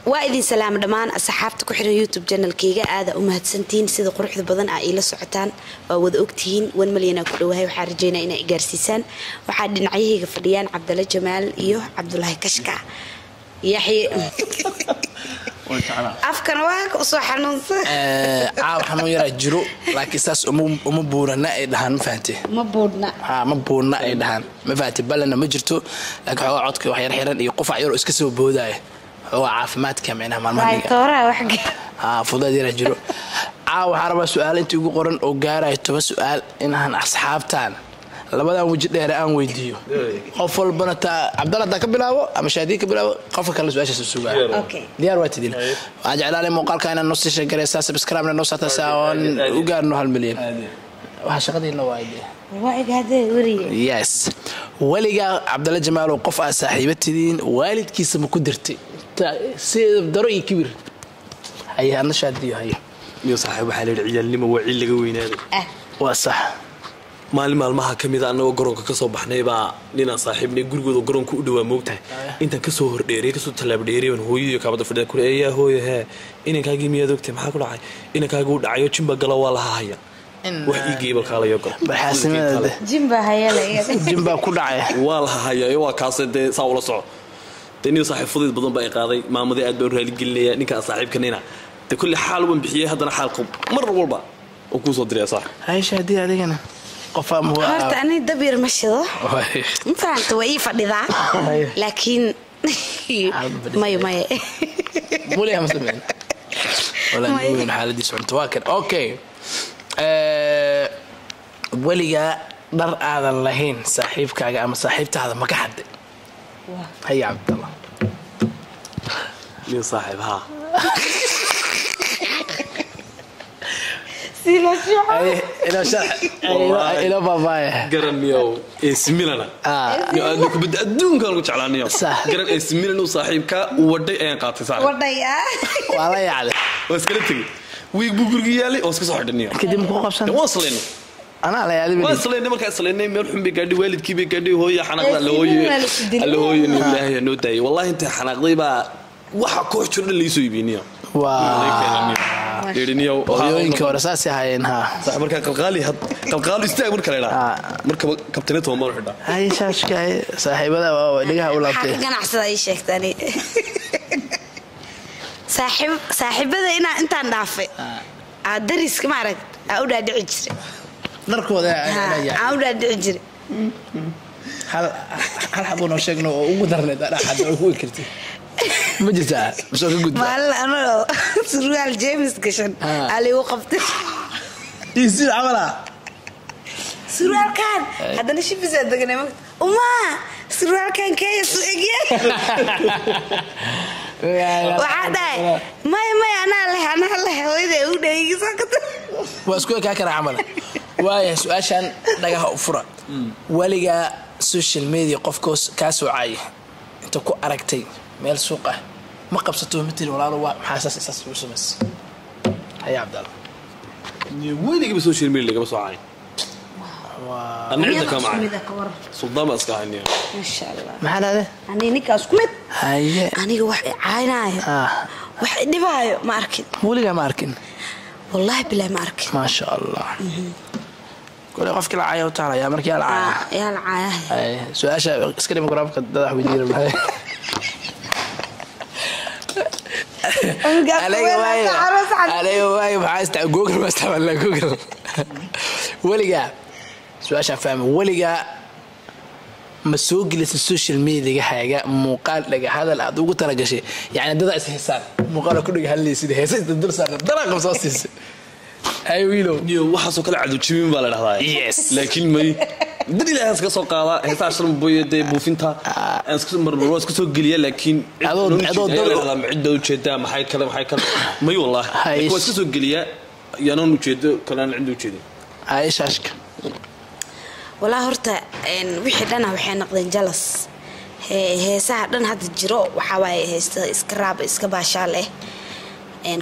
وإذن سلام دمان أصحابتك وحنا يوتيوب channel كيجا هذا سنتين سيد قروح بدن إلى سعتان وذ أكتين 1 مليون كلها وحارجينا إنا إجارسيسان وحد نعيه فديان عبد الله جمال عبد الله كشكا يحيى أفكر واك وصح نص حنو يرى جرو لكن ساس بورنا إدهان فهمتي ما بورنا إدهان ما فهمتي بلنا مجرتو لكن هو عطك وحير حيران يقف عيرو اسكسو بوداي هو عافمات كمينها مالمانية تورا وحق فضل يرى جرو حرب سؤال أنت يقول قرن أو جارة تبى سؤال إنها أصحاب تان لبدا وجد يران ويديو قفل بنتا عبد الله داك بلاو اما شاديك بلاو قفل كان سؤال سوغا اوكي ديار واتدين اجعل لي مقال كان نص شجره سبسكرايب نص تساون وغارنو 1 مليون waxa shaqadiina waa hada wariye yes waliga Abdalla Jamaal oo qof ah saaxiibatidiin waalidkiisa ma ku dirtay si daro iyo kibir ayana shaadiyo hayo iyo saaxiib waxa la ciyaalnimo waa ciilaga weynaaday waa sax maalmaha kamid ah anagoo garoonka ka soo baxnay baa nina saaxiibnay gurigooda garoonka u dhawaa moogtahay inta ka soo hordheeray ka soo talaab dheeray hooyadii ka bada fadhiya kuleeyaa hooyo inankaagii miyaad ogtay maxaa ku dhacay inankaagu u dhacayo jimba gala waa la haaya wax iigeeba kala yogo baxaasimada jimba hayala jimba ku dhacay waa la haaya waa kaasade saa ula soco tani saaxiib fudud badan baa qaaday maamadii aad baa raali gelinaya ninka saaxiibkanina de kulli xaal uu bixiyay haddana xaalku mar walba oo ku soo diray sax haysh hadii adigana قفام هو هرت أنا دبير مشيضة ما فهمت وإيه فديدا لكن ماي مولي هم سمين ولا نقول حالة دي سون تواكل أوكي وليا در هذا اللهين صاحب كاجا أما صاحبته هذا ما كحد هيا عبد الله مين صاحبها إلى بابايا قرن يو اسميلنا يا أنك بدأ الدون كانوا يجعلني يو قرن اسميلنا وصاحبك وودي أين قاطع صاحب ودي والله يعني واسكلتني ويبقولي واسكت صاحبني كده مقابسنا واصلين أنا على يالي واصلين ما كأصلين مرحوم بقدي والد كي بقدي هو يا حناق اللي هو الله يا نودي والله أنت حناق ضيبة وحكوه شو اللي يسوي بيني واو يرينيو هوينك ورساسي هاينها صح مركا قلقالي قلقالي استاغ مركا لا مركا كابتنته ما رحدا هاي شاشكاي صاحبada waa dhigaha u laabtay ganacsiga ay sheegtani saaxiibada intaan dhaafay dariska ma arag u dhaadhici jiray narkooda u dhaadhici jiray hal xabo noo sheegno oo ugu darneed dhaxad oo ku kirtay ما جزاء بس أقول أنا سروال جيمس كشن عليه وقفت يصير عمله سروال كان هذا نشوف زاد دقنا وما سروال كان كيس وعدا ما أنا له وده يسكت واسكو كاكر عمله واي سؤاشان دقها أفرا ولقى سوشيال ميديا قفكوس كاسو عاي أنت كو أركتي ميل سوقه ما قبسته مثل ولا روى حاسس اساس وسمس هيا عبد الله وين يجيب السوشيال ميديا قبل ساعه انا عندك معي صدام اسكاني ما شاء الله ما هذا اني نيكاس كمد هيا اني wax caynaayo wax dhibaayo ma arkin waliga ma arkin wallahi bilaa ma arkin ma sha Allah كل قفك العاية وتعالى يا مركي العاية يا العاية اي سؤال اسكري مقربك ددح ويدير بهاي علي واي معايز تاع جوجل ما استعمل جوجل ولقى سؤال فاهم ولقى مسوق للسوشيال ميديا حاجه مقال لقى هذا لا ugu talagashay yani dad is heesaan muqaal ku dhig halii sidii heesay dad saaran daraqa soo siisay ay wiilo niyo waxa soo kala cadu jibin baa la dhahdaa yes laakiin may dad ilaahay iska soo qaada heesaa shan booyade buufinta aan iska marmaro iska soo geliya laakiin adoo dad micdo jeeda maxay kale may wallahi ko iska soo geliya yaanoo ujeedo kala aan u jeedin aishashka wala horta wixii dhana waxay noqdeen jalas heesaha dhan hadda jiro waxa waay heesta iska raab iska baashaal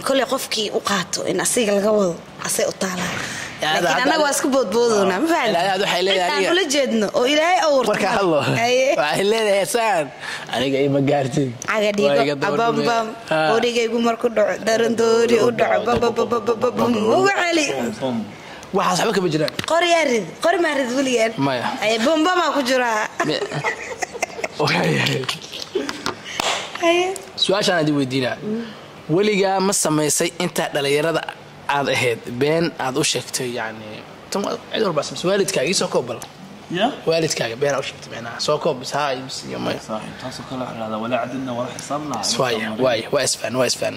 kulli qofkii u qaato in asiga laga wado asay u taalaa لكن أنا واسك بودنا ما فعل هذا حيلي أنا ولا جدنا وإلهي أورط marka الله وحيلي إحسان أنا جاي مقارتين عادي أبام بام وريجي يقول مركو دارن دوري ودع بام بام بام بام هو علي waxaa saxba ka bijiraan qori yarid qori ma rid waliyan maya ay bomba ma ku jira su'aashan aad weydiinaa waliga ma sameysay inta dhalinyarada aad ahayd been aad u sheegtay yani tan cid walba waalidkaaga isoo koobal ya waalidkaaga been u sheegtay macnaha soo koob saay iyo ma saaxiib taas kala xiraada wala cadina wala xisaabna waa isfaan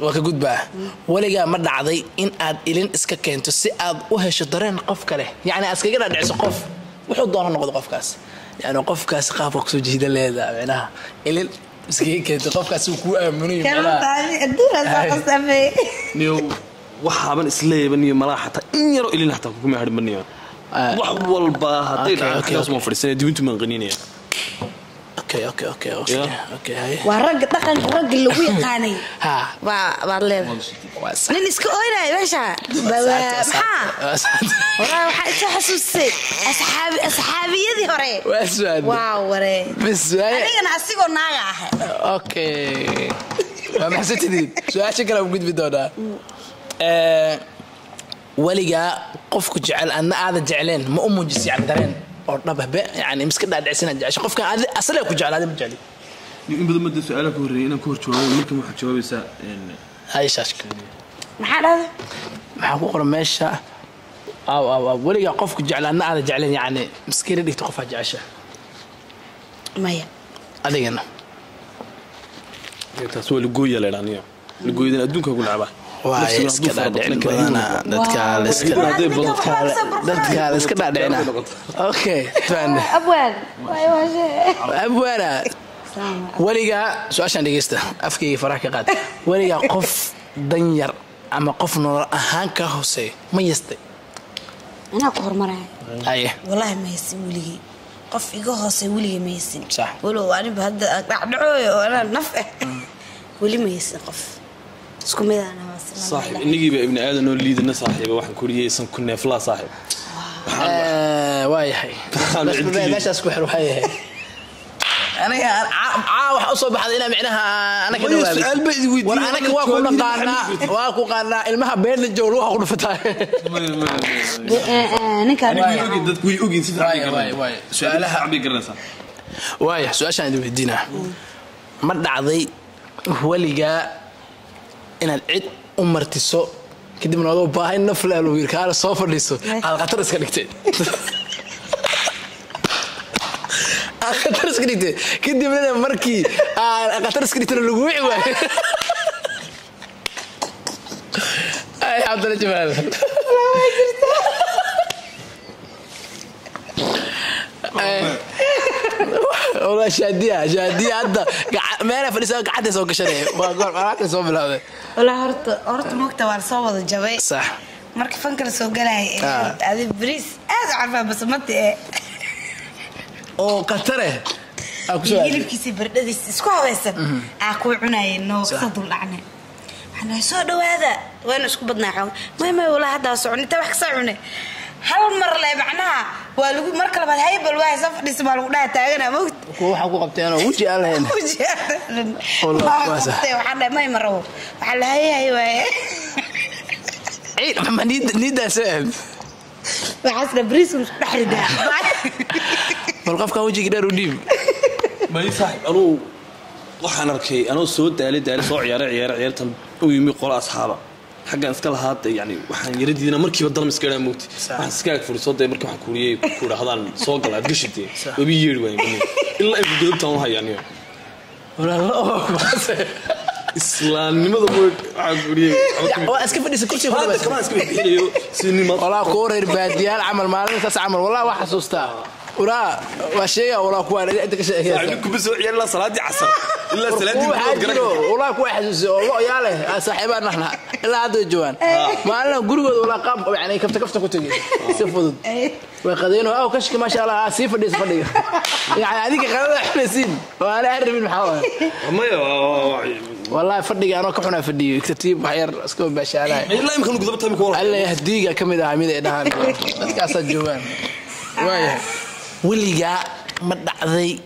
waa ka gudbaa waliga ma dhacday in aad ilin iska keento si aad u hesho dareen qof kale yani askaga dhacayso qof wuxuu doona noqdo qofkaas yani qofkaas qaab ku soo jiida leedahay macnaha ilin iskaga keento qofkaas uu ku aaminayo niyo waxaaban isleeyahay malaaxata in yaro ilin hataa kuma hadmaniyo wax walba haday dhacdo ma fariisanay dibintu man qaniinaya اوكي هاي ورق دقن رق اللي يقاني ها والله نين اسكو اويناي باشا والله waxa xasuustay asxaabiyadii hore waaw waree bas anigana asigoo naaga ah okay ma xasatidin su'aasha kale ugu gudbi doonaa waliga qofku jecel ana aad jecleen ma u muujis yani dareen oo dhababe yani miska dhaadhicina jecel qofka asal ku jecelaade ma jeceli in badan mad su'aalaha ku horeeyay inaan ku horjoogo markii waxa jawaabaysaa hay shaashka maxaa dhada maxaa ku qoran meesha waliga qofku jecel ana aad jecleen yani miskiina dhigto qof jecesha maya adigana taas waa lugooya leeyahay lugooyada adduunka ku nacba واي اسكا دادعين بدانا dadka iska dhaadhicina okay faan abwaan abwaana waliga su'aashan dhageysta afkii faraha ka qaad waliga qof dan yar ama qof nolol ahaan ka hoosay ma yastay ana ku hormaray aye wallahi ma yasii waliga qof iga hoosay waliga ma yasin صح walo ani hadda dhacdhacooyo ana naf wali ma yasin qof isku mid ana صاحب نجيب ابن آدم وليدنا صاحب واحد كوريا يسون كنا فلا صاحب واي هاي بس ليش اسكو حلو هاي انا عاوح اصوب هذا هنا معناها انا كده وانا واكو قانا المها بين الجول waxa ku dhufatay ninka dadku way ogin sida واي su'aalaha abi garanaysa واي su'aashan idin weydiina ma dhacday waliga inaad cid u martiso kadibna adoo baahay naf la loo wiirkaana soo fadhiiso aad qatar iska dhigtay qatar iska dhigtay kadibna markii qatar iska dhigtay lagu wici waayay ay abdalla jamaal والله شاديه هذا ما انا فلسه قعدت سو قشنه قعدت سو بلاوده والله هرت موقته waan soo wada jabay صح marka fankar soo galay adi bris aad arfa bas mate oo qatare aku soo hilibkiisa bardadiis isku haweysan ku cunayno soo dul dhacnay waxaan soo dhawaada waan isku badnaa ma wala hada soconita wax ka soconay hal mar leh macnaha waa lagu marka labaad haybal waa saf dhisma lagu dhaha taagana moogta waxa ku qabteen oo wuji aan lahayn wallahi waxa ma maro waxa la hayay waay ay maxamed nida seen waxaasna bariis dhaxrida bal qofka wujiga dheer u dhiib ma saaxib anuu waxaan arkay anuu soo daalay soo ciyaartan u yimi qol asxaaba حاجة أذكر هذا يعني وحن يردينا مركب الظلم سكرنا موت وحن سكاك فرصات ده مركب حكورية كورة هذا صوت على قشتي وبيجي وين إلا إذا قلبت هم هاي يعني ولا إسلام لماذا مو حكورية وأسكف إني سكرتي هذا كمان أسكف سينما والله كورة الباديال عمل مالنا تسعمل والله واحد سوستا ولا وشيء ولا كوار أنت كشيء يعني كبس يلا صلاة عصر إلا صلاة والله كواحد والله يا له صاحبنا إحنا إلا هذا الجوان ما لنا جروج ولا قام يعني كفت كتجي سفود وقدينه أو كشك ما شاء الله سيف دي سفدي يعني هذيك خلاص إحنا سين وأنا أعرف المحاولة ما والله فردي أنا كحنا فردي كتيب بحير أسكون بشارع لا يمكن نقدر بتهم كورة الله يهديك كم إذا عميد إدهان كاسة جوان وايه ولقى مدع ذي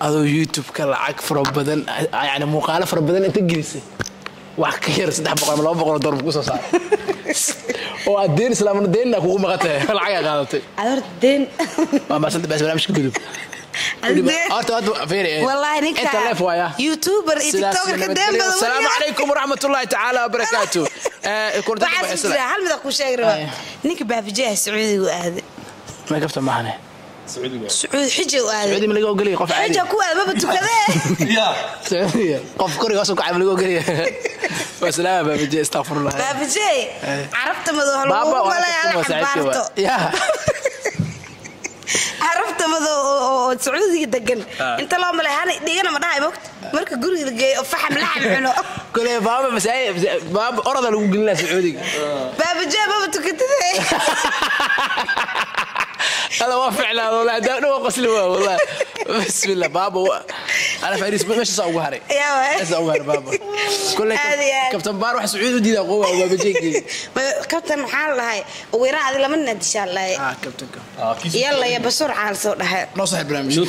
هذا يوتيوب كالعك فربدن يعني مقالة فربدن أنت جلسي وحكير سدح بقى ملا بقى ضرب قصص والدين سلام الدين أكو مقته العيا قالت الدين ما سنت بس ولا مش كذب والله نيك يوتيوبر تيك توكر قدام السلام عليكم ورحمة الله تعالى وبركاته هل ماذا كل شيء نيك بابجاه سعودي وهذا ما كفت معنا سعودي حجة وهذا سعودي من اللي قال قف عادي حجة كوها ما بتو كذا يا سعودي قف كوري واسوق عامل اللي قال بس لا بابجاه استغفر الله بابجاه عرفت ما بابا ولا يا عرفت ماذا سعودي دقن انت لو ملهاني دينا ما داعي وقت marka guriga geeyo faxam laxam cuno kule baba masay baba orada lagu gelina sacuudiga baba jaba tukatay هذا هو فعلا والله ده هو قسلي والله بسم الله بابا انا فارس ماشي سوق هري يا سوق هري بابا كل كابتن بار واحد سعودي ودي قوه بابا جيكي كابتن حال لهي ويراعد لمنا ان شاء الله كابتن يلا يا بسرعه سو دحه نو صاحب برنامج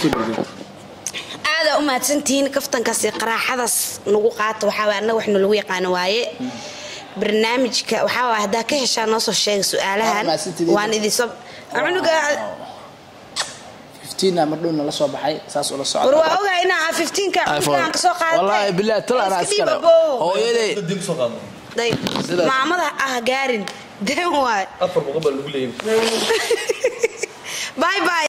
هذا umahadsantiin kaftankaasi qaraxadaas nagu qaato waxa waana wax lagu yaqaan waaye barnaamijka waxa waa hadaa ka heshaa noo soo sheeg su'aalahan waan idin soo cunuga 15 amarduna la soo baxay saas oo la socdo war waa ogaa inaa 15 ka ka soo qaaday wallahi billaah tala ana askara hooyaday dib soo qaadno day maamada gaarin deen waay afar boqol lagu leeyahay bye bye